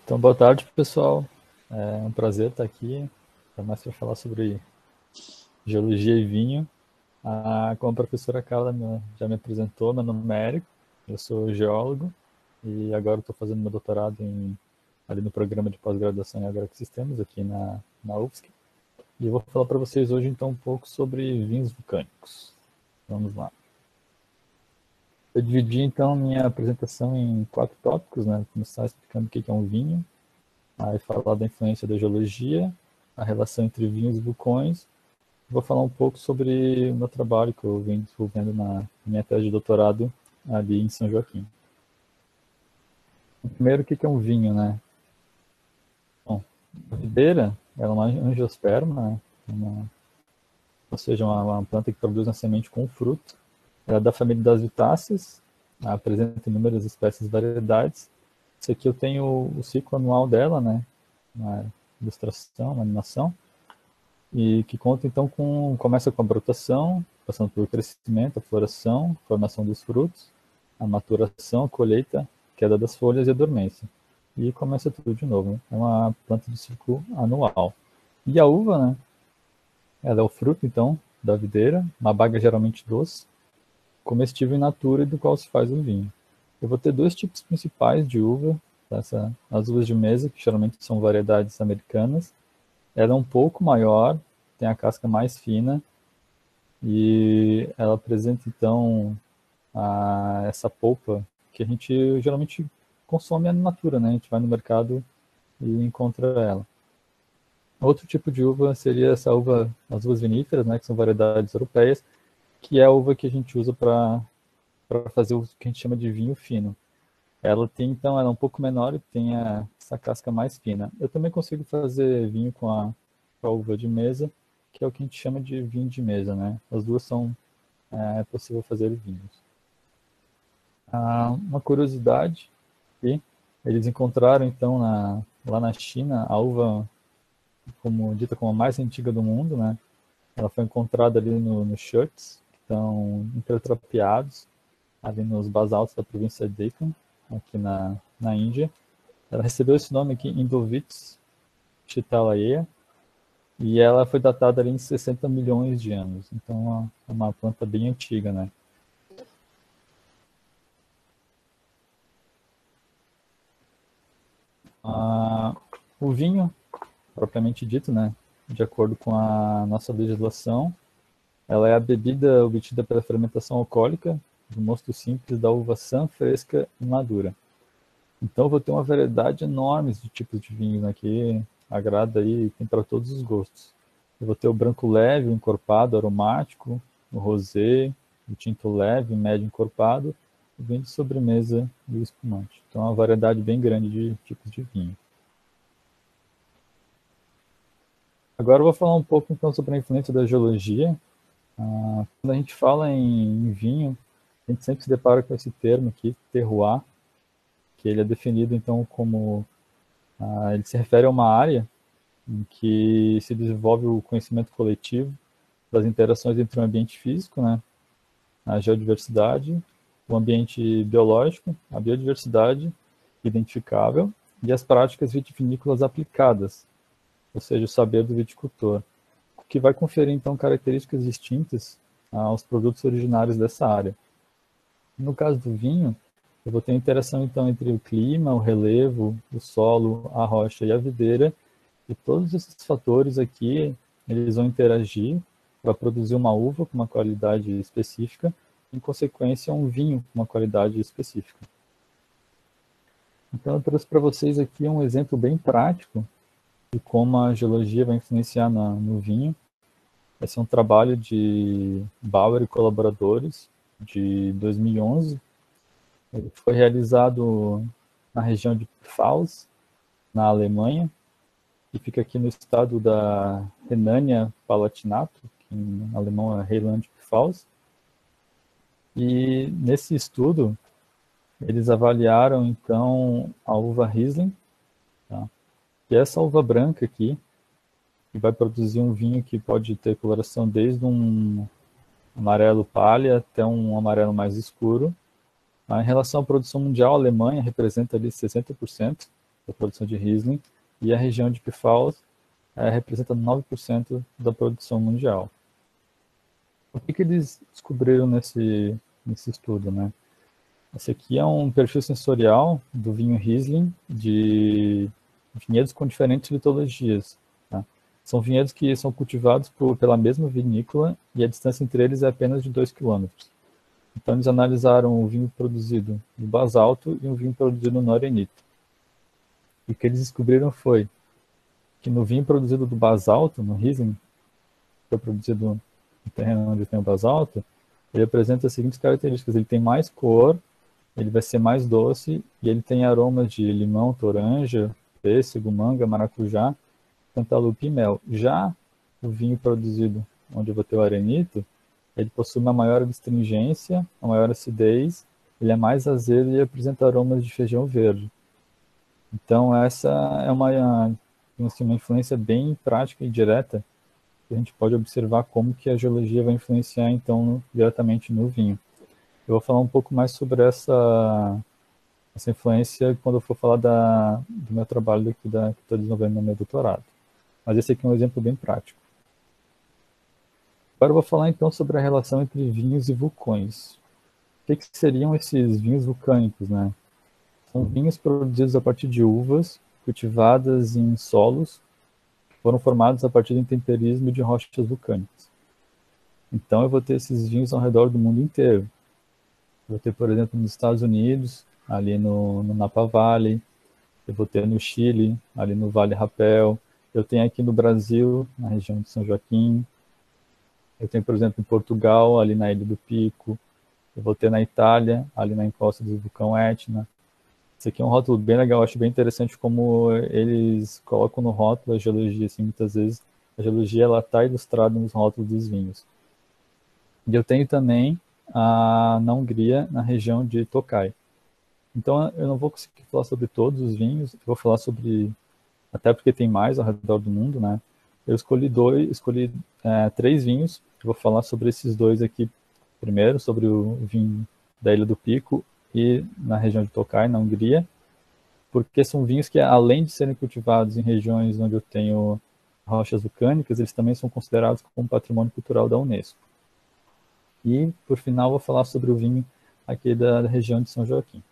Então, boa tarde, pessoal. É um prazer estar aqui, ainda mais para falar sobre geologia e vinho. Como a professora Carla já me apresentou, meu nome é Érico, eu sou geólogo e agora estou fazendo meu doutorado ali no programa de pós-graduação em agroecossistemas aqui na UFSC. E eu vou falar para vocês hoje então um pouco sobre vinhos vulcânicos. Vamos lá. Eu dividi então minha apresentação em 4 tópicos, né? Vou começar explicando o que é um vinho, aí falar da influência da geologia, a relação entre vinhos e vulcões. Vou falar um pouco sobre o meu trabalho que eu venho desenvolvendo na minha tese de doutorado ali em São Joaquim. Primeiro, o que é um vinho, né? Bom, a videira ela é uma angiosperma, né? Ou seja, uma planta que produz uma semente com fruto. Ela é da família das vitáceas, apresenta inúmeras espécies e variedades. Isso aqui eu tenho o ciclo anual dela, né? Uma ilustração, uma animação, e que conta então começa com a brotação, passando pelo crescimento, a floração, formação dos frutos, a maturação, a colheita, queda das folhas e a dormência. E começa tudo de novo, né? É uma planta de ciclo anual. E a uva, né? Ela é o fruto, então, da videira, uma baga geralmente doce, comestível in natura e do qual se faz o vinho. Eu vou ter 2 tipos principais de uva, as uvas de mesa, que geralmente são variedades americanas. Ela é um pouco maior, tem a casca mais fina e ela apresenta então essa polpa que a gente geralmente consome in natura, né? A gente vai no mercado e encontra ela. Outro tipo de uva seria essa uva, as uvas viníferas, né? Que são variedades europeias, que é a uva que a gente usa para fazer o que a gente chama de vinho fino. Ela tem, então, ela é um pouco menor e tem essa casca mais fina. Eu também consigo fazer vinho com a uva de mesa, que é o que a gente chama de vinho de mesa, né? As duas são, é possível fazer vinhos. Uma curiosidade, que eles encontraram, então, lá na China, a uva dita como a mais antiga do mundo, né? Ela foi encontrada ali no Chuts, que estão intertropiados, ali nos basaltos da província de Deccan, aqui na Índia. Ela recebeu esse nome aqui, Indovitz Chitaleya, e ela foi datada ali em 60 milhões de anos. Então é uma planta bem antiga, né? O vinho, propriamente dito, né? De acordo com a nossa legislação, ela é a bebida obtida pela fermentação alcoólica do mosto simples da uva sã, fresca e madura. Então eu vou ter uma variedade enorme de tipos de vinhos aqui, agrada aí, tem para todos os gostos. Eu vou ter o branco leve, o encorpado, aromático, o rosé, o tinto leve, médio encorpado, o vinho de sobremesa e o espumante. Então é uma variedade bem grande de tipos de vinho. Agora eu vou falar um pouco então sobre a influência da geologia. Quando a gente fala em vinho, a gente sempre se depara com esse termo aqui, terroir, que ele é definido então como ele se refere a uma área em que se desenvolve o conhecimento coletivo das interações entre o ambiente físico, né, a geodiversidade, o ambiente biológico, a biodiversidade identificável e as práticas vitivinícolas aplicadas, ou seja, o saber do viticultor, o que vai conferir então características distintas aos produtos originários dessa área. No caso do vinho, eu vou ter interação então entre o clima, o relevo, o solo, a rocha e a videira, e todos esses fatores aqui, eles vão interagir para produzir uma uva com uma qualidade específica, em consequência um vinho com uma qualidade específica. Então eu trouxe para vocês aqui um exemplo bem prático de como a geologia vai influenciar no vinho. Esse é um trabalho de Bauer e colaboradores de 2011. Ele foi realizado na região de Pfalz, na Alemanha, que fica aqui no estado da Renânia-Palatinado, que em alemão é Rheinland-Pfalz. E nesse estudo, eles avaliaram então a uva Riesling, tá? E essa uva branca aqui, que vai produzir um vinho que pode ter coloração desde um amarelo palha até um amarelo mais escuro. Em relação à produção mundial, a Alemanha representa ali 60%, da produção de Riesling, e a região de Pfalz representa 9% da produção mundial. O que eles descobriram nesse estudo, né? Esse aqui é um perfil sensorial do vinho Riesling de vinhedos com diferentes litologias. Tá? São vinhedos que são cultivados pela mesma vinícola e a distância entre eles é apenas de 2 quilômetros. Então eles analisaram o vinho produzido no basalto e um vinho produzido no arenito. E o que eles descobriram foi que no vinho produzido do basalto, no Riesling, que foi produzido no terreno onde tem o basalto, ele apresenta as seguintes características: ele tem mais cor, ele vai ser mais doce e ele tem aromas de limão, toranja, pêssego, manga, maracujá, cantaloupe e mel. Já o vinho produzido onde eu vou ter o arenito, ele possui uma maior astringência, uma maior acidez, ele é mais azedo e apresenta aromas de feijão verde. Então essa é uma influência bem prática e direta que a gente pode observar como que a geologia vai influenciar então diretamente no vinho. Eu vou falar um pouco mais sobre essa influência quando eu for falar do meu trabalho aqui que estou desenvolvendo no meu doutorado. Mas esse aqui é um exemplo bem prático. Agora eu vou falar então sobre a relação entre vinhos e vulcões. O que seriam esses vinhos vulcânicos, né? São vinhos produzidos a partir de uvas cultivadas em solos que foram formados a partir do intemperismo de rochas vulcânicas. Então eu vou ter esses vinhos ao redor do mundo inteiro. Eu vou ter, por exemplo, nos Estados Unidos, ali no Napa Valley. Eu vou ter no Chile, ali no Vale Rapel. Eu tenho aqui no Brasil, na região de São Joaquim. Eu tenho, por exemplo, em Portugal, ali na Ilha do Pico. Eu vou ter na Itália, ali na encosta do vulcão Etna. Esse aqui é um rótulo bem legal, eu acho bem interessante como eles colocam no rótulo a geologia, assim, muitas vezes a geologia ela está ilustrada nos rótulos dos vinhos. E eu tenho também na Hungria, na região de Tokaj. Então eu não vou conseguir falar sobre todos os vinhos, eu vou falar sobre, até porque tem mais ao redor do mundo, né? Eu escolhi 3 vinhos, eu vou falar sobre esses 2 aqui primeiro, sobre o vinho da Ilha do Pico e na região de Tokaj, na Hungria, porque são vinhos que, além de serem cultivados em regiões onde eu tenho rochas vulcânicas, eles também são considerados como patrimônio cultural da Unesco. E, por final, vou falar sobre o vinho aqui da região de São Joaquim.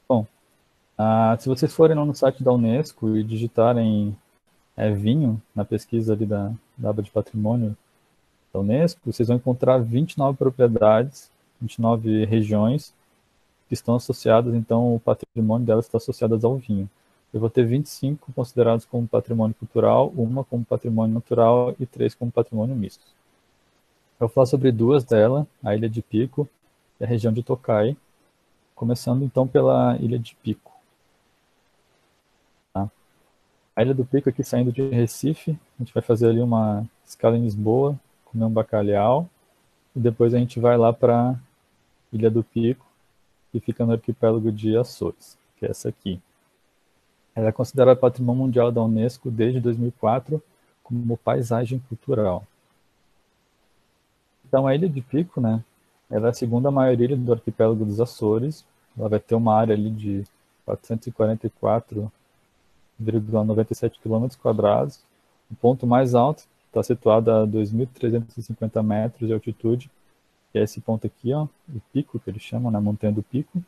Bom, se vocês forem lá no site da Unesco e digitarem vinho na pesquisa ali da aba de patrimônio da Unesco, vocês vão encontrar 29 propriedades, 29 regiões que estão associadas, então o patrimônio delas está associado ao vinho. Eu vou ter 25 considerados como patrimônio cultural, uma como patrimônio natural e 3 como patrimônio misto. Eu vou falar sobre 2 delas, a Ilha de Pico e a região de Tokaj, começando então pela Ilha de Pico. Tá? A Ilha do Pico aqui saindo de Recife, a gente vai fazer ali uma escala em Lisboa, comer um bacalhau, e depois a gente vai lá para Ilha do Pico, que fica no arquipélago de Açores, que é essa aqui. Ela é considerada Patrimônio Mundial da Unesco desde 2004 como paisagem cultural. Então a Ilha de Pico, né, ela é a segunda maior ilha do arquipélago dos Açores. Ela vai ter uma área ali de 444,97 km². O ponto mais alto está situado a 2.350 metros de altitude, que é esse ponto aqui, ó, o pico que eles chamam, né, Montanha do Pico.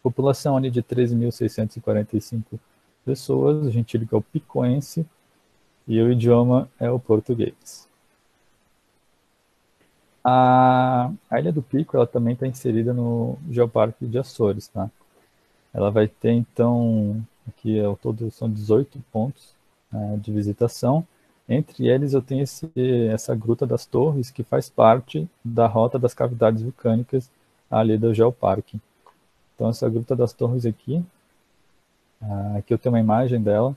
População ali de 13.645 pessoas, o gentílico é o picoense e o idioma é o português. A Ilha do Pico ela também está inserida no Geoparque de Açores, tá? Ela vai ter então, aqui ao todo são 18 pontos de visitação. Entre eles eu tenho essa Gruta das Torres, que faz parte da Rota das Cavidades Vulcânicas ali do Geoparque. Então essa Gruta das Torres aqui eu tenho uma imagem dela,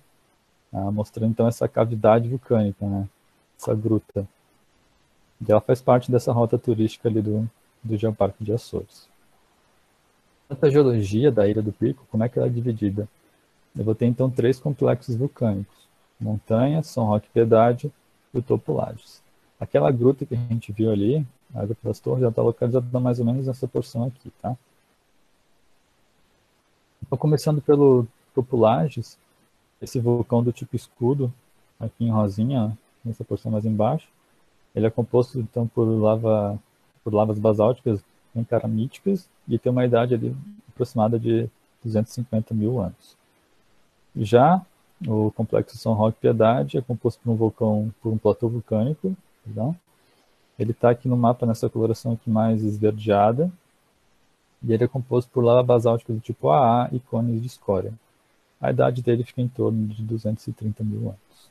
mostrando então essa cavidade vulcânica, né? Essa gruta. E ela faz parte dessa rota turística ali do Geoparque de Açores. Essa geologia da Ilha do Pico, como é que ela é dividida? Eu vou ter então 3 complexos vulcânicos: Montanha, São Roque Piedade e o Topo Lages. Aquela gruta que a gente viu ali, a Gruta das Torres, ela está localizada mais ou menos nessa porção aqui, tá? Então, começando pelo Topo Lages, esse vulcão do tipo escudo, aqui em rosinha, nessa porção mais embaixo, ele é composto então por lavas basálticas encaramíticas e tem uma idade ali aproximada de 250 mil anos. Já o complexo São Roque Piedade é composto por um vulcão, por um platô vulcânico, perdão. Ele está aqui no mapa nessa coloração aqui mais esverdeada, e ele é composto por lava basáltica do tipo AA e cones de escória. A idade dele fica em torno de 230 mil anos.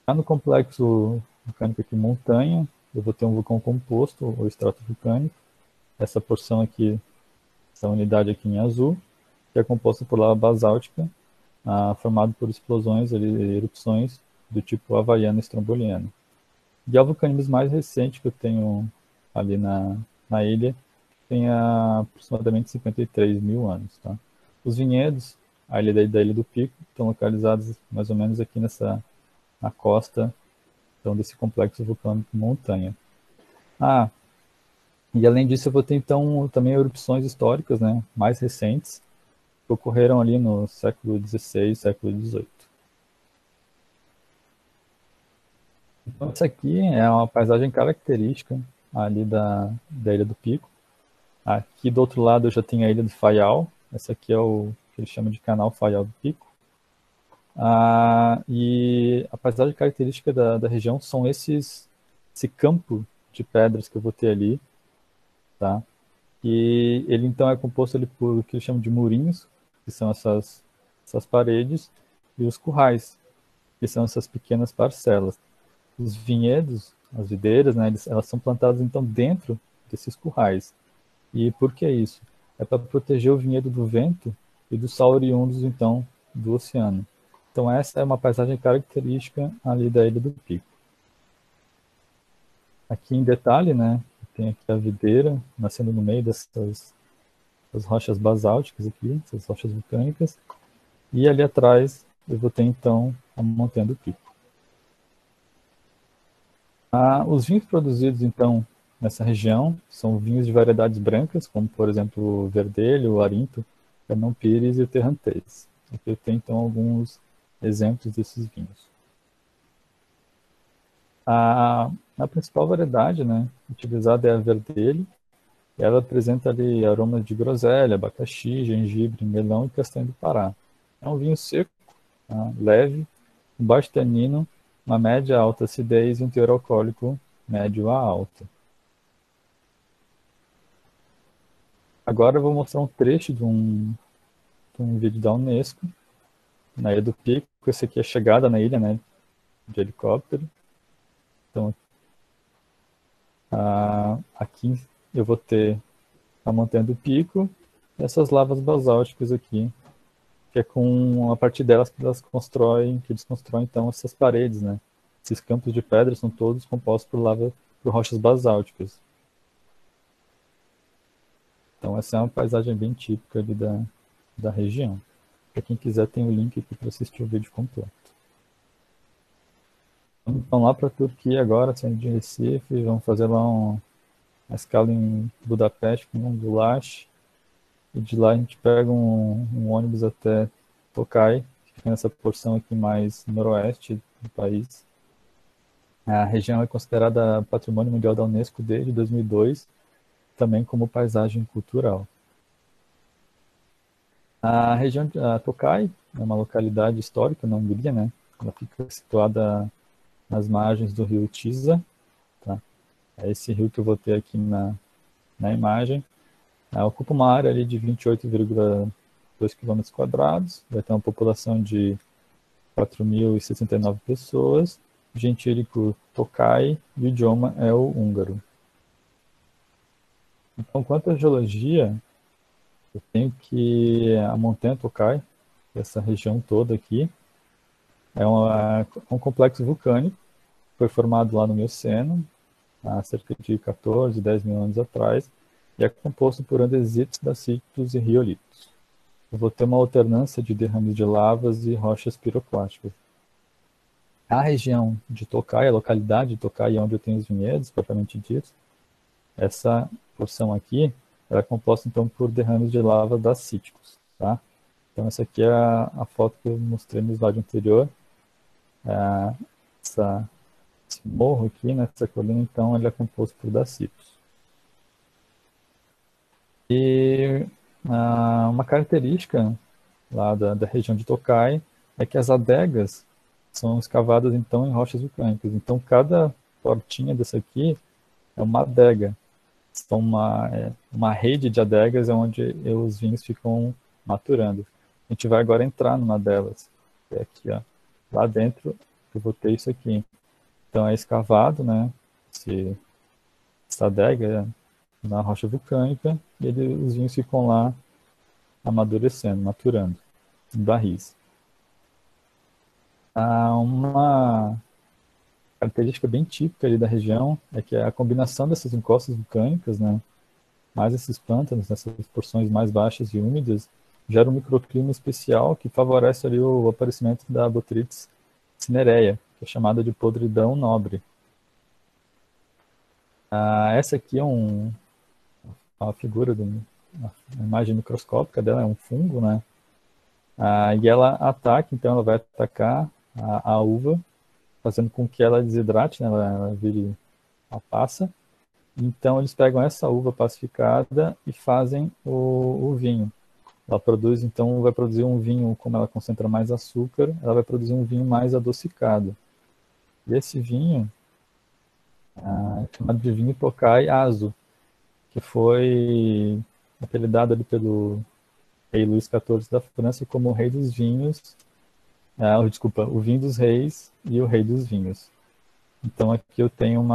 Já no complexo vulcânico aqui montanha, eu vou ter um vulcão composto, ou extrato vulcânico. Essa porção aqui, essa unidade aqui em azul, que é composta por lava basáltica, formado por explosões e erupções do tipo havaiano estromboliano. E o vulcanismo mais recente que eu tenho ali na ilha tem aproximadamente 53 mil anos. Tá? Os vinhedos, a ilha da Ilha do Pico, estão localizados mais ou menos aqui na costa então, desse complexo vulcânico montanha. E além disso eu vou ter então também erupções históricas, né, mais recentes, que ocorreram ali no século XVI, século XVIII. Então, essa aqui é uma paisagem característica ali da Ilha do Pico. Aqui do outro lado eu já tenho a Ilha do Faial. Essa aqui é o que eles chamam de Canal Faial do Pico. E a paisagem característica da região são esse campo de pedras que eu vou ter ali, tá? E ele então é composto ali por o que eles chamam de murinhos, que são essas paredes, e os currais, que são essas pequenas parcelas. Os vinhedos, as videiras, né, elas são plantadas então dentro desses currais. E por que isso? É para proteger o vinhedo do vento e do sal oriundos então do oceano. Então essa é uma paisagem característica ali da Ilha do Pico. Aqui em detalhe, né, tem aqui a videira nascendo no meio dessas rochas basálticas aqui, essas rochas vulcânicas, e ali atrás eu vou ter então a montanha do Pico. Os vinhos produzidos então nessa região são vinhos de variedades brancas, como por exemplo o Verdelho, o Arinto, o Fernão Pires e o Terrantez. Aqui eu tenho então alguns exemplos desses vinhos. A principal variedade, né, utilizada é a Verdelho. Ela apresenta ali aromas de groselha, abacaxi, gengibre, melão e castanha do Pará. É um vinho seco, tá, leve, com baixo tanino, uma média alta acidez e um teor alcoólico médio a alto. Agora eu vou mostrar um trecho de um vídeo da Unesco, na Ilha do Pico. Esse aqui é a chegada na ilha, né, de helicóptero. Então, aqui eu vou ter a montanha do Pico e essas lavas basálticas aqui, que é a partir delas que eles constroem então essas paredes, né? Esses campos de pedra são todos compostos por rochas basálticas. Então essa é uma paisagem bem típica ali da região. Para quem quiser tem o link aqui para assistir o vídeo completo. Então lá para a Turquia agora, saindo de Recife, vamos fazer lá uma escala em Budapeste com um Gulaş. E de lá a gente pega um ônibus até Tokaj, que fica nessa porção aqui mais noroeste do país. A região é considerada Patrimônio Mundial da Unesco desde 2002, também como paisagem cultural. A região de Tokaj é uma localidade histórica na Hungria, né? Ela fica situada nas margens do rio Tisa, tá? É esse rio que eu vou ter aqui na imagem. Ocupa uma área ali de 28,2 km², vai ter uma população de 4.069 pessoas, gentílico Tokaj, e o idioma é o húngaro. Então, quanto à geologia, eu tenho que a montanha Tokaj, essa região toda aqui, é um complexo vulcânico, foi formado lá no Mioceno, há cerca de 14, 10 mil anos atrás, e é composto por andesitos, dacitos e riolitos. Eu vou ter uma alternância de derrames de lavas e rochas piroclásticas. A região de Tokaj, a localidade de Tokaj, onde eu tenho os vinhedos, propriamente dito, essa porção aqui, ela é composta então por derrames de lava dacíticos, tá? Então essa aqui é a foto que eu mostrei no slide anterior. Esse morro aqui, né, essa colina, então, ele é composto por dacitos. E uma característica lá da região de Tokai é que as adegas são escavadas então em rochas vulcânicas. Então cada portinha dessa aqui é uma adega. Então uma rede de adegas é onde os vinhos ficam maturando. A gente vai agora entrar numa delas, que é aqui, ó. Lá dentro eu botei isso aqui. Então é escavado, né? Essa adega na rocha vulcânica e os vinhos ficam lá amadurecendo, maturando em barris. Uma característica bem típica ali da região é que a combinação dessas encostas vulcânicas, né, mais esses pântanos, nessas porções mais baixas e úmidas, gera um microclima especial que favorece ali o aparecimento da Botrytis cinerea, que é chamada de podridão nobre. Essa aqui é uma figura, uma imagem microscópica dela, é um fungo, né? E ela ataca, então ela vai atacar a uva, fazendo com que ela desidrate, né? Ela vire a passa. Então eles pegam essa uva pacificada e fazem o vinho. Ela produz, então vai produzir um vinho, como ela concentra mais açúcar, ela vai produzir um vinho mais adocicado. E esse vinho é chamado de vinho Tokai Azo, que foi apelidado ali pelo rei Luís XIV da França como o rei dos vinhos, desculpa, o vinho dos reis e o rei dos vinhos. Então aqui eu tenho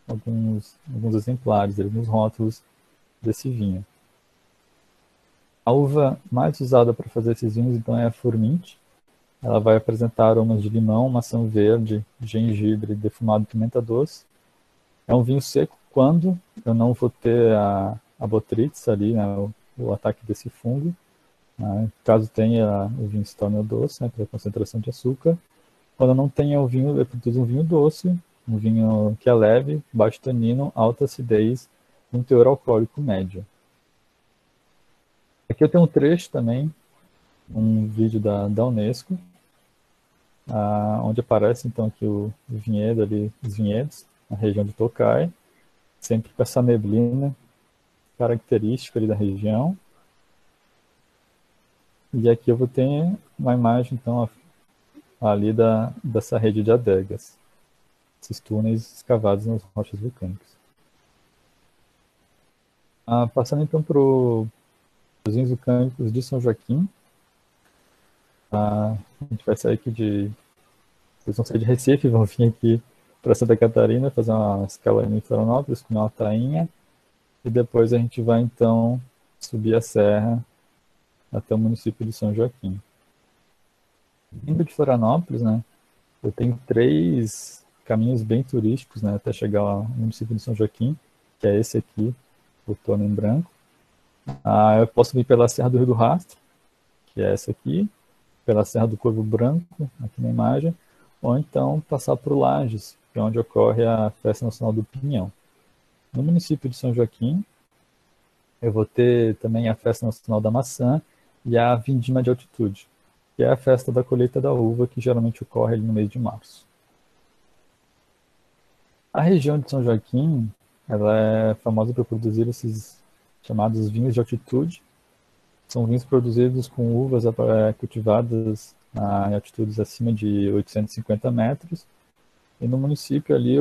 alguns exemplares, alguns rótulos desse vinho. A uva mais usada para fazer esses vinhos então é a Furmint. Ela vai apresentar aromas de limão, maçã verde, gengibre, defumado, pimenta doce. É um vinho seco quando eu não vou ter a botrytis ali, né, o ataque desse fungo. Caso tenha, o vinho se torne doce, né, pela concentração de açúcar. Quando não tenha o vinho, eu produzo um vinho doce, um vinho que é leve, baixo tanino, alta acidez, um teor alcoólico médio. Aqui eu tenho um trecho também, um vídeo da Unesco, onde aparece então aqui o vinhedo ali, os vinhedos, na região de Tokai, sempre com essa neblina característica ali da região. E aqui eu vou ter uma imagem então ali dessa rede de adegas, esses túneis escavados nas rochas vulcânicas. Passando então para os vinhos vulcânicos de São Joaquim, a gente vai sair aqui eles vão sair de Recife, vão vir aqui para Santa Catarina, fazer uma escala em Florianópolis, comer uma tainha, e depois a gente vai então subir a serra até o município de São Joaquim. Indo de Florianópolis, né, eu tenho 3 caminhos bem turísticos, né, até chegar ao município de São Joaquim, que é esse aqui, o Tono em branco. Eu posso vir pela Serra do Rio do Rastro, que é essa aqui, pela Serra do Corvo Branco, aqui na imagem, ou então passar por Lages, que é onde ocorre a Festa Nacional do Pinhão. No município de São Joaquim, eu vou ter também a Festa Nacional da Maçã e a Vindima de Altitude, que é a festa da colheita da uva, que geralmente ocorre ali no mês de março. A região de São Joaquim, ela é famosa por produzir esses chamados vinhos de altitude. São vinhos produzidos com uvas cultivadas em altitudes acima de 850 metros. E no município ali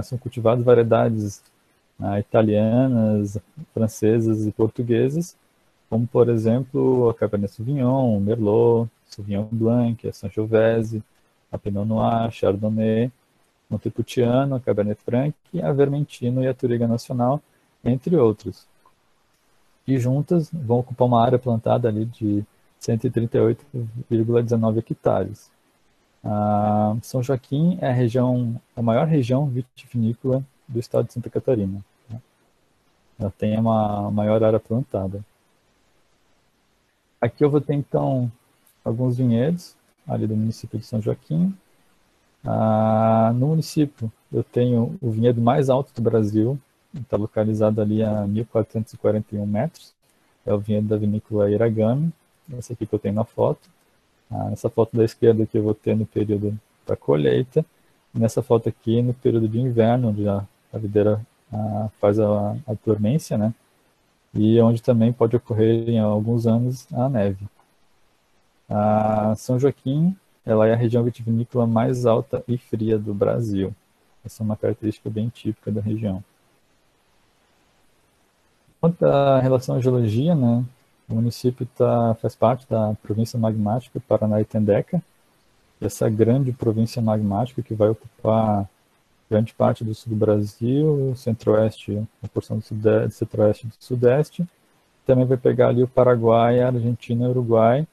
são cultivadas variedades italianas, francesas e portuguesas, como por exemplo a Cabernet Sauvignon, o Merlot, Sauvignon Blanc, a Sangiovese, a Pinot Noir, Chardonnay, Montepulciano, a Cabernet Franc, a Vermentino e a Touriga Nacional, entre outros. E juntas vão ocupar uma área plantada ali de 138,19 hectares. São Joaquim é a maior região vitivinícola do estado de Santa Catarina. Ela tem uma maior área plantada. Aqui eu vou ter, então, alguns vinhedos ali do município de São Joaquim. No município, eu tenho o vinhedo mais alto do Brasil, está localizado ali a 1.441 metros. É o vinhedo da vinícola Iragami, esse aqui que eu tenho na foto. Essa foto da esquerda aqui eu vou ter no período da colheita. E nessa foto aqui no período de inverno, onde a videira faz a dormência, né? E onde também pode ocorrer em alguns anos a neve. A São Joaquim, ela é a região vitivinícola mais alta e fria do Brasil. Essa é uma característica bem típica da região. Quanto à relação à geologia, né, o município faz parte da província magmática Paranaítendeca, essa grande província magmática que vai ocupar grande parte do sul do Brasil, centro-oeste, uma porção do sudeste, centro-oeste e do sudeste. Também vai pegar ali o Paraguai, a Argentina e o Uruguai,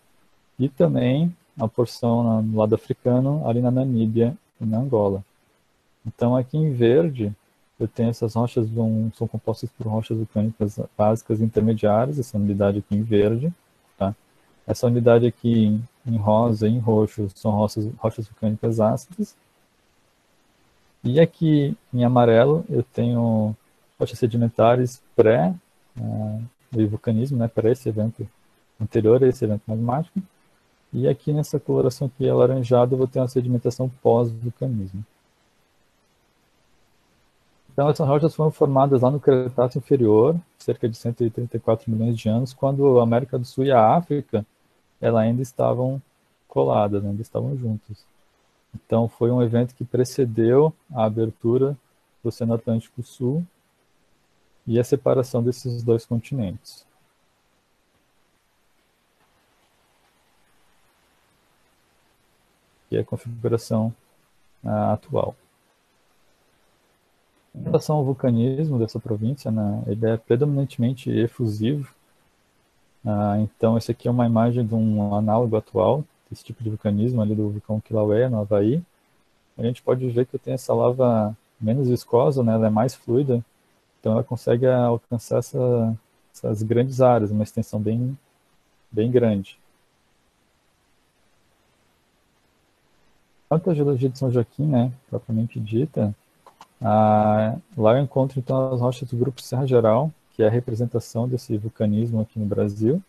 e também a porção no lado africano, ali na Namíbia e na Angola. Então, aqui em verde, eu tenho essas rochas, são compostas por rochas vulcânicas básicas intermediárias, essa unidade aqui em verde. Tá? Essa unidade aqui em rosa e em roxo são rochas vulcânicas ácidas. E aqui em amarelo eu tenho rochas sedimentares pré-vulcanismo, né, pré esse evento anterior a esse evento magmático. E aqui nessa coloração aqui alaranjada eu vou ter uma sedimentação pós-vulcanismo. Então essas rochas foram formadas lá no Cretáceo Inferior, cerca de 134 milhões de anos, quando a América do Sul e a África ela ainda estavam coladas, ainda estavam juntas. Então foi um evento que precedeu a abertura do Oceano Atlântico Sul e a separação desses dois continentes. Que é a configuração atual. Em relação ao vulcanismo dessa província, né, ele é predominantemente efusivo. Então, esse aqui é uma imagem de um análogo atual desse tipo de vulcanismo, ali do vulcão Kilauea, no Havaí. A gente pode ver que eu tenho essa lava menos viscosa, né, ela é mais fluida, então ela consegue alcançar essas grandes áreas, uma extensão bem, bem grande. Quanto à geologia de São Joaquim, né, propriamente dita, lá eu encontro então as rochas do grupo Serra Geral, que é a representação desse vulcanismo aqui no Brasil.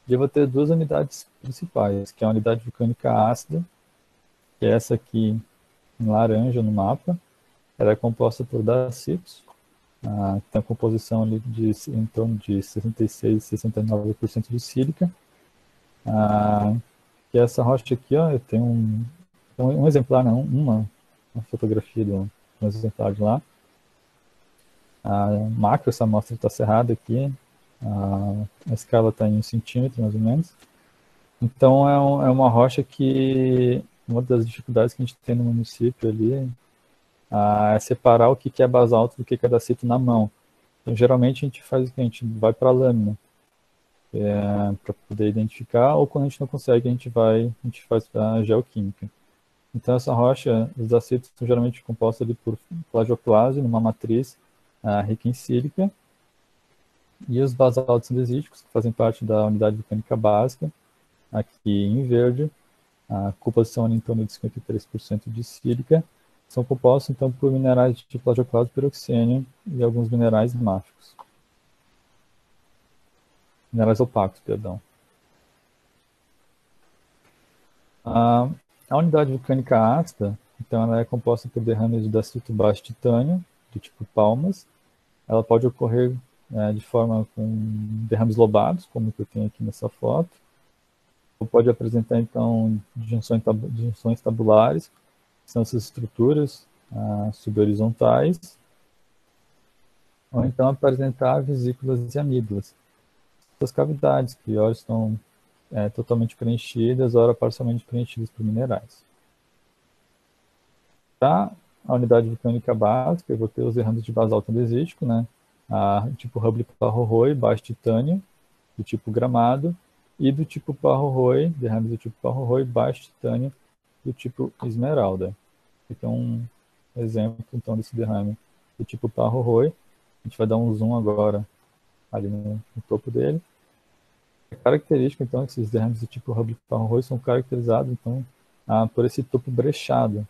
E eu vou ter duas unidades principais, que é a unidade vulcânica ácida, que é essa aqui em laranja no mapa. Ela é composta por dacitos, tem a composição ali em torno de 66, 69% de sílica. Que é essa rocha aqui, ó, eu tenho um exemplar, não, uma fotografia de um exemplar de lá. Macro, essa amostra está cerrada aqui, a escala está em 1 centímetro, mais ou menos. Então, é uma rocha que, uma das dificuldades que a gente tem no município ali é separar o que é basalto do que é dacito na mão. Então, geralmente, a gente faz o que? A gente vai para a lâmina, para poder identificar, ou quando a gente não consegue, a gente faz a geoquímica. Então, essa rocha, os dacitos são geralmente compostos ali por plagioclase, numa matriz rica em sílica, e os basaltos andesíticos, que fazem parte da unidade vulcânica básica, aqui em verde, a composição em torno de 53% de sílica, são compostos então por minerais de plagioclase, piroxênio e alguns minerais máficos. Minerais opacos, perdão. A unidade vulcânica ácida, então ela é composta por derrames de dacito baixo titânio, do tipo palmas. Ela pode ocorrer de forma com derrames lobados, como que eu tenho aqui nessa foto. Ou pode apresentar, então, disjunções tabulares, que são essas estruturas subhorizontais, ou então apresentar vesículas e amígdalas. Essas cavidades, que ora estão totalmente preenchidas, ora parcialmente preenchidas por minerais. Para a unidade vulcânica básica, eu vou ter os derrames de basalto andesítico, né? Tipo Hubble-Parrot, baixo titânio, do tipo gramado, e do tipo Parrot, derrames do tipo Parrot, baixo titânio, do tipo esmeralda. Aqui é um exemplo, então, desse derrame do tipo Parrot. A gente vai dar um zoom agora ali no topo dele. É característico, então, que esses derrames do tipo Hubble-Parrot são caracterizados, então, por esse topo brechado.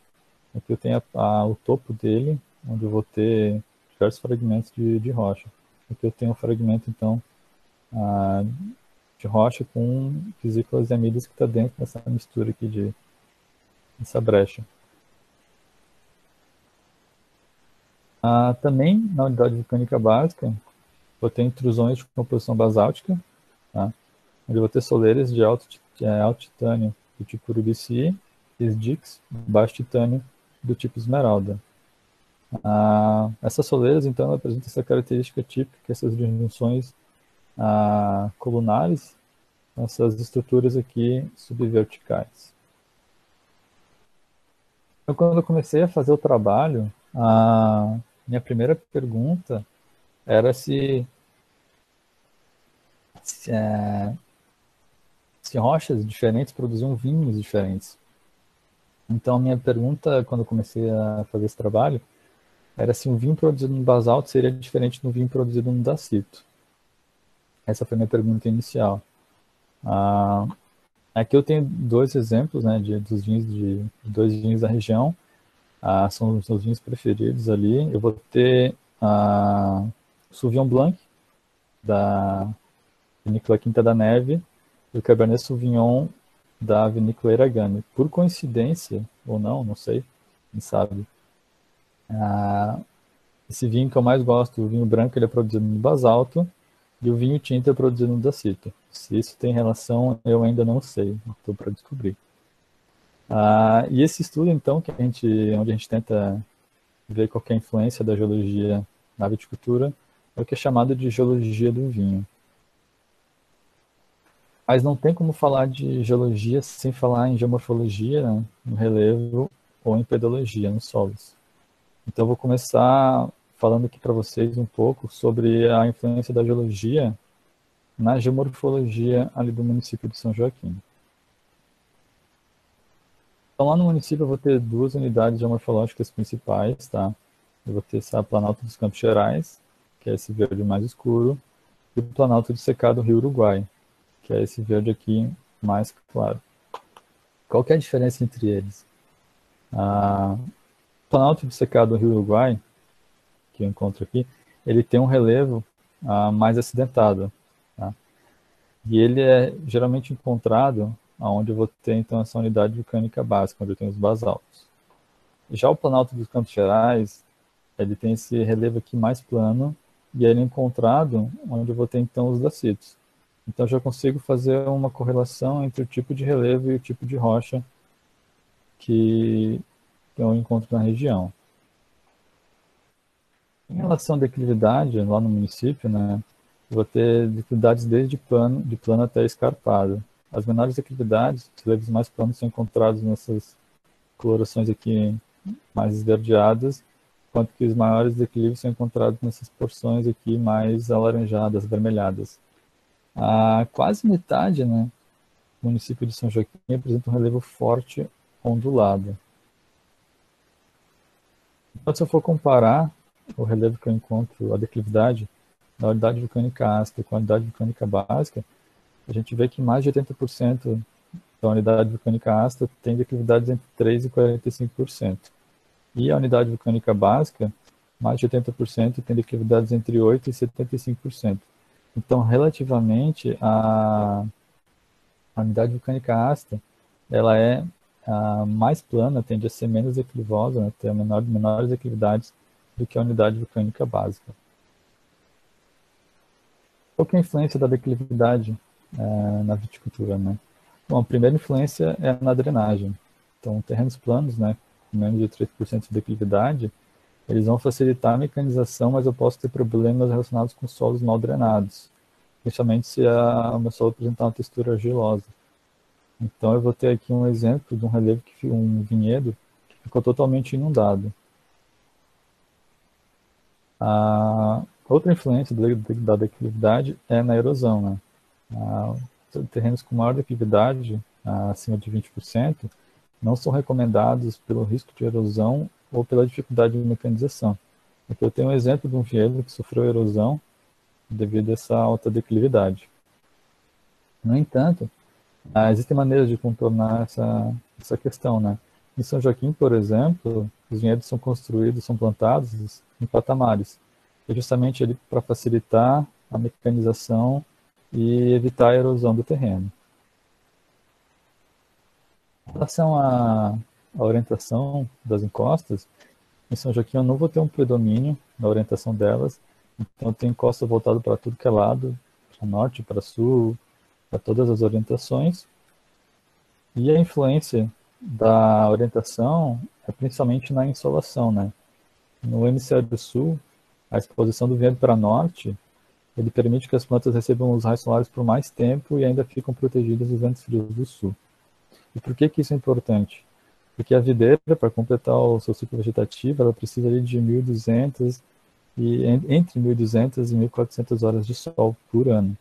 Aqui eu tenho o topo dele, onde eu vou ter diversos fragmentos de rocha. Aqui eu tenho um fragmento, então, de rocha com vesículas e amidas que está dentro dessa mistura aqui, dessa brecha. Também, na unidade vulcânica básica, vou ter intrusões de composição basáltica, tá? Onde eu vou ter soleiras de alto titânio do tipo Urubici, Sdix, baixo titânio do tipo Esmeralda. Essas soleiras, então, apresentam essa característica típica, essas junções colunares, essas estruturas aqui subverticais. Então, quando eu comecei a fazer o trabalho, a minha primeira pergunta era se rochas diferentes produziam vinhos diferentes. Então, a minha pergunta, quando eu comecei a fazer esse trabalho, era se um vinho produzido no basalto seria diferente do vinho produzido no dacito. Essa foi a minha pergunta inicial. Aqui eu tenho dois exemplos, né, dos vinhos de dois vinhos da região. São os meus vinhos preferidos ali. Eu vou ter Sauvignon Blanc, da Vinícola Quinta da Neve, e o Cabernet Sauvignon da Vinícola Iragami. Por coincidência, ou não sei, quem sabe. Esse vinho que eu mais gosto, o vinho branco, ele é produzido no basalto, e o vinho tinto é produzido no dacito. Se isso tem relação, eu ainda não sei, estou para descobrir. E esse estudo, então, onde a gente tenta ver qual é a influência da geologia na viticultura, é o que é chamado de geologia do vinho. Mas não tem como falar de geologia sem falar em geomorfologia, né, no relevo, ou em pedologia, nos solos. Então, eu vou começar falando aqui para vocês um pouco sobre a influência da geologia na geomorfologia ali do município de São Joaquim. Então, lá no município eu vou ter duas unidades geomorfológicas principais, tá? Eu vou ter essa Planalto dos Campos Gerais, que é esse verde mais escuro, e o Planalto de Secado Rio Uruguai, que é esse verde aqui mais claro. Qual que é a diferença entre eles? O Planalto de Secado Rio Uruguai, que eu encontro aqui, ele tem um relevo mais acidentado, tá? E ele é geralmente encontrado onde eu vou ter, então, essa unidade vulcânica básica, onde eu tenho os basaltos. Já o Planalto dos Campos Gerais, ele tem esse relevo aqui mais plano, e ele é encontrado onde eu vou ter, então, os dacitos. Então, eu já consigo fazer uma correlação entre o tipo de relevo e o tipo de rocha que eu encontro na região. Em relação à declividade, lá no município, né, eu vou ter declividades desde de plano até escarpado. As menores declividades, os relevos mais planos, são encontrados nessas colorações aqui mais esverdeadas, enquanto que os maiores declives são encontrados nessas porções aqui mais alaranjadas, avermelhadas. Quase metade, né, do município de São Joaquim apresenta um relevo forte ondulado. Então, se eu for comparar o relevo que eu encontro, a declividade da unidade vulcânica ácida com a unidade vulcânica básica, a gente vê que mais de 80% da unidade vulcânica ácida tem declividades entre 3% e 45%. E a unidade vulcânica básica, mais de 80% tem declividades entre 8% e 75%. Então, relativamente, a unidade vulcânica ácida, ela é mais plana, tende a ser menos declivosa, né, ter menores declividades do que a unidade vulcânica básica. Qual que é a influência da declividade na viticultura, né? Bom, a primeira influência é na drenagem. Então, terrenos planos, né, com menos de 3% de declividade, eles vão facilitar a mecanização, mas eu posso ter problemas relacionados com solos mal drenados, principalmente se o meu solo apresentar uma textura argilosa. Então, eu vou ter aqui um exemplo de um relevo, um vinhedo, que ficou totalmente inundado. Outra influência da declividade é na erosão, né? Terrenos com maior declividade, acima de 20%, não são recomendados pelo risco de erosão ou pela dificuldade de mecanização. Aqui eu tenho um exemplo de um vinhedo que sofreu erosão devido a essa alta declividade. No entanto, existem maneiras de contornar essa questão, né? Em São Joaquim, por exemplo, os vinhedos são construídos, são plantados em patamares. é justamente ali para facilitar a mecanização e evitar a erosão do terreno. Em relação à orientação das encostas, em São Joaquim eu não vou ter um predomínio na orientação delas, então eu tenho encosta voltada para tudo que é lado, para norte, para sul, para todas as orientações. E a influência da orientação é principalmente na insolação, né? No hemisfério sul, a exposição do vento para norte, ele permite que as plantas recebam os raios solares por mais tempo e ainda ficam protegidas dos ventos frios do sul. E por que isso é importante? Porque a videira, para completar o seu ciclo vegetativo, ela precisa ali de 1.200 e entre 1.200 e 1.400 horas de sol por ano.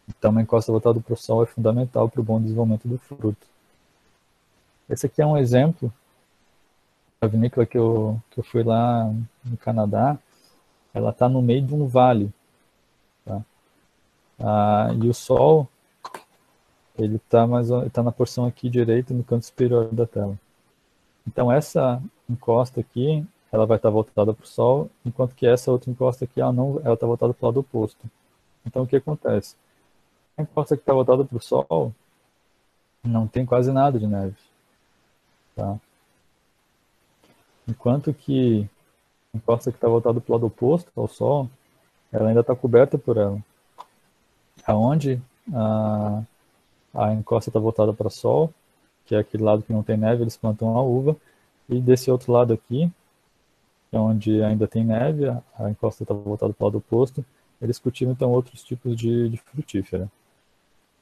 Então, uma encosta voltada para o sol é fundamental para o bom desenvolvimento do fruto. Esse aqui é um exemplo da vinícola que eu fui lá no Canadá. Ela está no meio de um vale. Tá? E o sol, ele está na porção aqui direita, no canto superior da tela. Então, essa encosta aqui, ela vai estar voltada para o sol, enquanto que essa outra encosta aqui, ela está voltada para o lado oposto. Então, o que acontece? A encosta que está voltada para o sol não tem quase nada de neve. Tá? Enquanto que a encosta que está voltada para o lado oposto ao sol, ela ainda está coberta por ela. Aonde a encosta está voltada para o sol, que é aquele lado que não tem neve, eles plantam a uva, e desse outro lado aqui, que é onde ainda tem neve, a encosta está voltada para o lado oposto, eles cultivam então outros tipos de frutífera.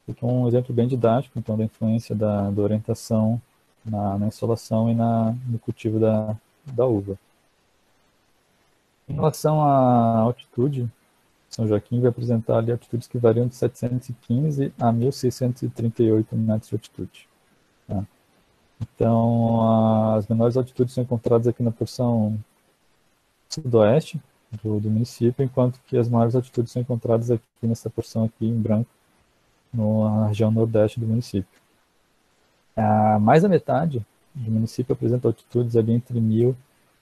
Aqui é um exemplo bem didático então da influência da orientação na insolação e no cultivo da uva. Em relação à altitude, São Joaquim vai apresentar ali altitudes que variam de 715 a 1.638 metros de altitude. Tá? Então, as menores altitudes são encontradas aqui na porção sudoeste do município, enquanto que as maiores altitudes são encontradas aqui nessa porção aqui em branco, na região nordeste do município. Mais da metade do município apresenta altitudes ali entre 1.000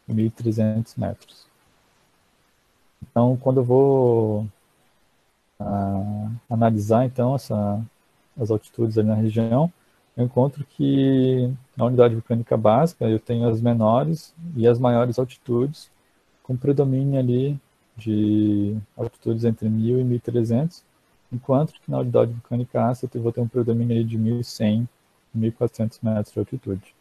e 1.300 metros. Então, quando eu vou analisar então as altitudes ali na região, eu encontro que na unidade vulcânica básica eu tenho as menores e as maiores altitudes, com predomínio ali de altitudes entre 1.000 e 1.300, enquanto que na unidade vulcânica ácida eu vou ter um predomínio ali de 1.100 e 1.400 metros de altitude.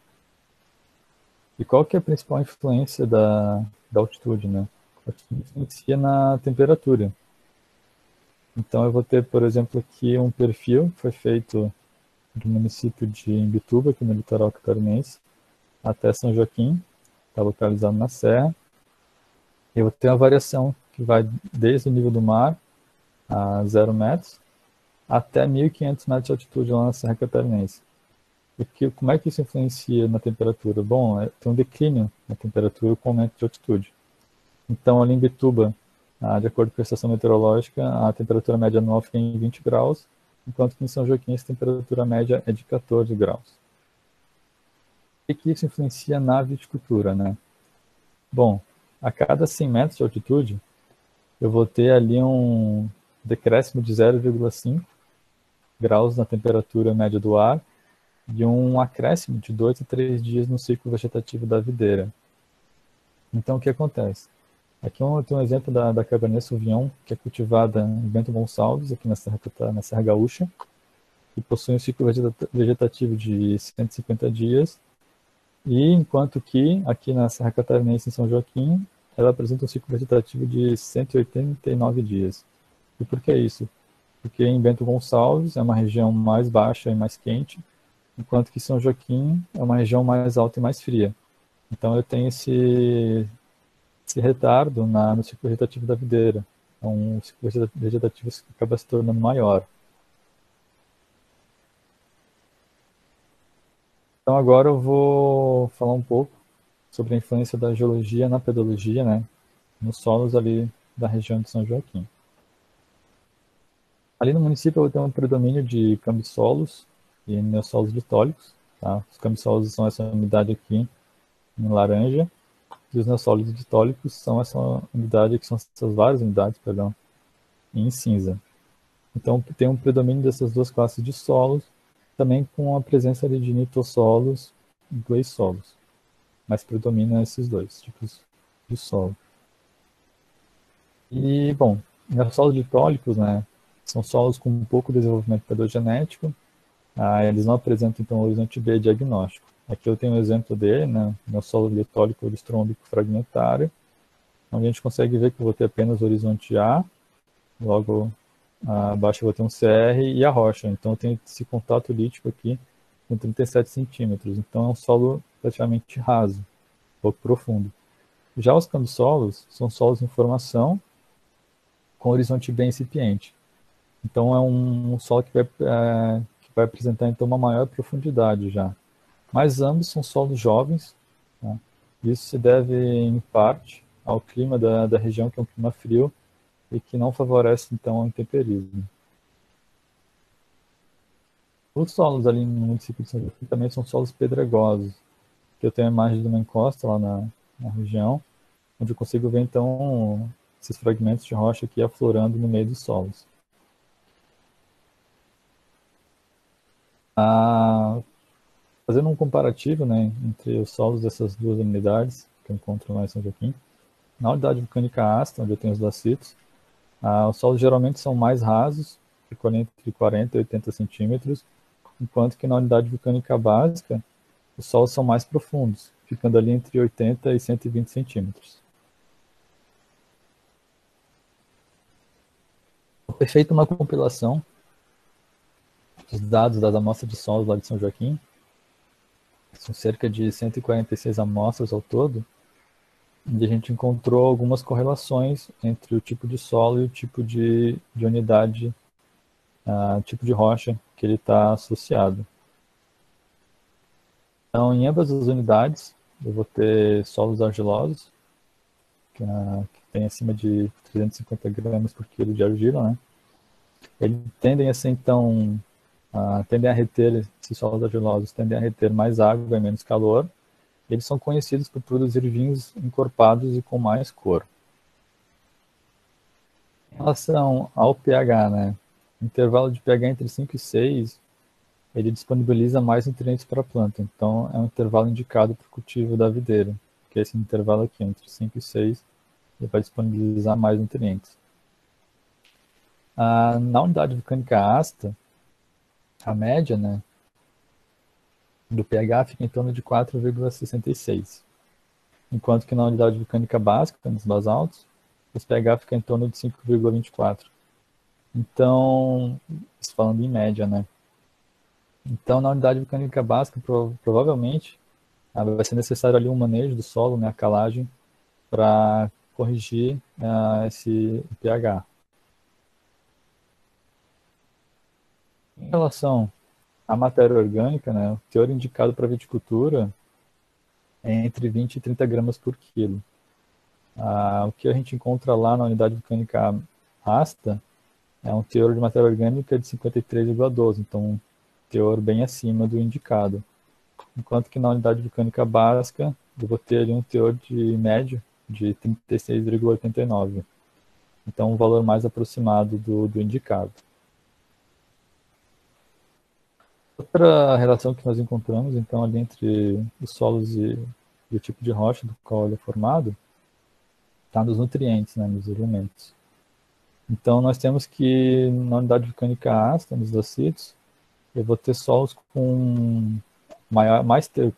E qual que é a principal influência da altitude, né? A altitude influencia na temperatura. Então eu vou ter, por exemplo, aqui um perfil que foi feito do município de Imbituba, aqui no litoral catarinense, até São Joaquim, está localizado na serra. Eu vou ter uma variação que vai desde o nível do mar, a 0 metros, até 1.500 metros de altitude lá na Serra Catarinense. E como é que isso influencia na temperatura? Bom, tem um declínio na temperatura com aumento de altitude. Então, ali em Imbituba, de acordo com a estação meteorológica, a temperatura média anual fica em 20 graus, enquanto que em São Joaquim a temperatura média é de 14 graus. E que isso influencia na viticultura, né? Bom, a cada 100 metros de altitude, eu vou ter ali um decréscimo de 0,5 graus na temperatura média do ar e um acréscimo de 2 a 3 dias no ciclo vegetativo da videira. Então, o que acontece? Aqui eu tenho um exemplo da Cabernet Sauvignon, que é cultivada em Bento Gonçalves, aqui na Serra Gaúcha, que possui um ciclo vegetativo de 150 dias, e enquanto que aqui na Serra Catarinense, em São Joaquim, ela apresenta um ciclo vegetativo de 189 dias. E por que isso? Porque em Bento Gonçalves é uma região mais baixa e mais quente, enquanto que São Joaquim é uma região mais alta e mais fria. Então eu tenho esse retardo no ciclo vegetativo da videira. É um ciclo vegetativo que acaba se tornando maior. Então agora eu vou falar um pouco sobre a influência da geologia na pedologia, né, nos solos ali da região de São Joaquim. Ali no município eu vou ter um predomínio de cambissolos e neossolos litólicos. Tá? Os cambissolos são essa unidade aqui em laranja. E os neossólidos litólicos são essa unidade, que são essas várias unidades, perdão, em cinza. Então, tem um predomínio dessas duas classes de solos, também com a presença ali de nitossolos e gleissolos. Mas predomina esses dois tipos de solo. E, bom, os solos litólicos, né, são solos com um pouco desenvolvimento pedogenético. Eles não apresentam, então, horizonte B diagnóstico. Aqui eu tenho um exemplo dele, né, meu solo litólico olistrômbico fragmentário, onde a gente consegue ver que eu vou ter apenas horizonte A, logo abaixo eu vou ter um CR e a rocha. Então eu tenho esse contato lítico aqui com 37 centímetros. Então é um solo praticamente raso, pouco profundo. Já os cambissolos são solos em formação com horizonte bem incipiente. Então é um solo que vai apresentar então uma maior profundidade já. Mas ambos são solos jovens. Tá? Isso se deve em parte ao clima da região, que é um clima frio e que não favorece então o intemperismo. Os solos ali no município de São Joaquim também são solos pedregosos, que eu tenho a imagem de uma encosta lá na região, onde eu consigo ver então esses fragmentos de rocha aqui aflorando no meio dos solos. Fazendo um comparativo, né, entre os solos dessas duas unidades que eu encontro lá em São Joaquim, na unidade vulcânica ácida, onde eu tenho os dacitos, os solos geralmente são mais rasos, ficam entre 40 e 80 centímetros, enquanto que na unidade vulcânica básica, os solos são mais profundos, ficando ali entre 80 e 120 centímetros. Foi feita uma compilação dos dados das amostras de solos lá de São Joaquim. São cerca de 146 amostras ao todo, onde a gente encontrou algumas correlações entre o tipo de solo e o tipo de unidade, tipo de rocha que ele está associado. Então, em ambas as unidades, eu vou ter solos argilosos, que tem acima de 350 gramas por quilo de argila, né? Eles tendem a ser, então, tendem a reter, esses solos argilosos tendem a reter mais água e menos calor. Eles são conhecidos por produzir vinhos encorpados e com mais cor. Em relação ao pH, né? O intervalo de pH entre 5 e 6, ele disponibiliza mais nutrientes para a planta. Então, é um intervalo indicado para o cultivo da videira, que é esse intervalo aqui, entre 5 e 6, ele vai disponibilizar mais nutrientes. Na unidade vulcânica ácida, a média, né, do pH fica em torno de 4,66, enquanto que na unidade vulcânica básica, nos basaltos, os pH fica em torno de 5,24. Então, falando em média, né? Então, na unidade vulcânica básica, provavelmente, vai ser necessário ali um manejo do solo, né, a calagem, para corrigir esse pH. Em relação à matéria orgânica, né, o teor indicado para viticultura é entre 20 e 30 gramas por quilo. O que a gente encontra lá na unidade vulcânica ácida é um teor de matéria orgânica de 53,12, então um teor bem acima do indicado. Enquanto que na unidade vulcânica básica eu vou ter ali um teor de médio de 36,89. Então um valor mais aproximado do indicado. Outra relação que nós encontramos, então, ali entre os solos e o tipo de rocha do qual ele é formado, está nos nutrientes, né, nos elementos. Então, nós temos que, na unidade vulcânica ácida, nos dacitos, eu vou ter solos com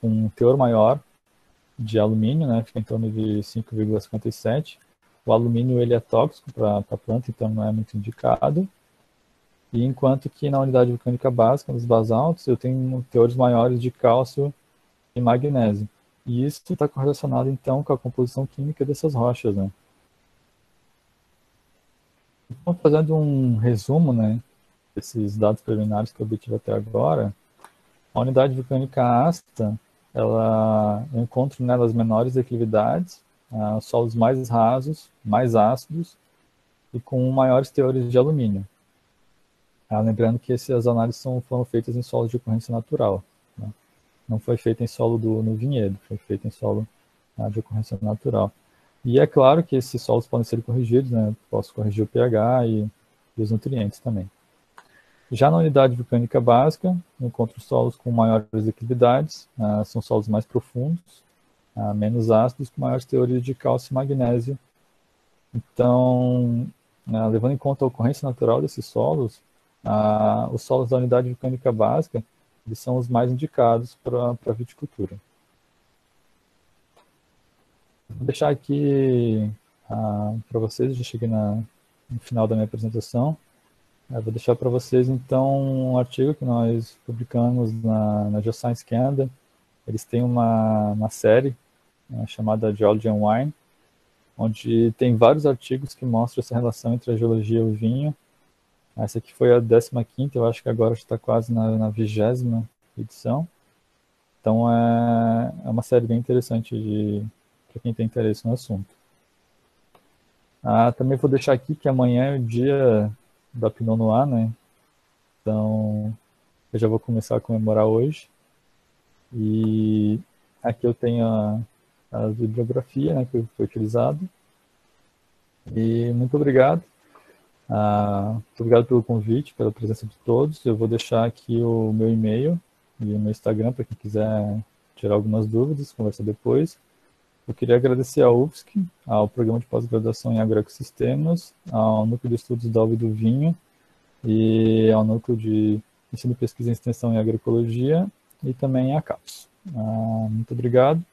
com um teor maior de alumínio, né, fica em torno de 5,57. O alumínio ele é tóxico para a planta, então não é muito indicado. E enquanto que na unidade vulcânica básica, nos basaltos, eu tenho teores maiores de cálcio e magnésio. E isso está correlacionado, então, com a composição química dessas rochas, né? Então, fazendo um resumo, né, desses dados preliminares que eu obtive até agora, a unidade vulcânica ácida, eu encontro nelas menores declividades, solos mais rasos, mais ácidos e com maiores teores de alumínio. Lembrando que essas análises foram feitas em solos de ocorrência natural, né? Não foi feita em solo no vinhedo, foi feita em solo de ocorrência natural. E é claro que esses solos podem ser corrigidos, né? Posso corrigir o pH e os nutrientes também. Já na unidade vulcânica básica, encontro solos com maiores liquididades, são solos mais profundos, menos ácidos, com maiores teores de cálcio e magnésio. Então, levando em conta a ocorrência natural desses solos, os solos da unidade vulcânica básica, eles são os mais indicados para a viticultura. Vou deixar aqui para vocês, já cheguei no final da minha apresentação. Vou deixar para vocês, então, um artigo que nós publicamos na Geoscience Canada. Eles têm uma série chamada Geology and Wine, onde tem vários artigos que mostram essa relação entre a geologia e o vinho. Essa aqui foi a 15ª, eu acho que agora está quase na 20ª edição. Então, é uma série bem interessante para quem tem interesse no assunto. Também vou deixar aqui que amanhã é o dia da Pinot Noir, né? Então, eu já vou começar a comemorar hoje. E aqui eu tenho a bibliografia, né, que foi utilizada. E muito obrigado. Muito obrigado pelo convite, pela presença de todos. Eu vou deixar aqui o meu e-mail e o meu Instagram para quem quiser tirar algumas dúvidas, conversar depois. Eu queria agradecer à UFSC, ao Programa de Pós-Graduação em Agroecossistemas, ao Núcleo de Estudos da UV do Vinho e ao Núcleo de Ensino, Pesquisa e Extensão em Agroecologia e também à CAPES. Muito obrigado